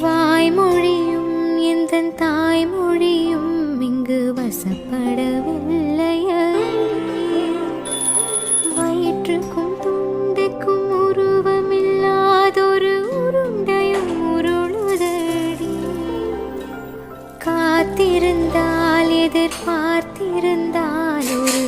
வாய்மொழியும் எந்தன் தாய்மொழியும் இங்கு வசப்படவில்லையே. வயிற்றுக்கும் துண்டுக்கும் உருவமில்லாதொரு உருண்டையும் உருளுதடி. காத்திருந்தால் எதிர்பார்த்திருந்தால் ஒரு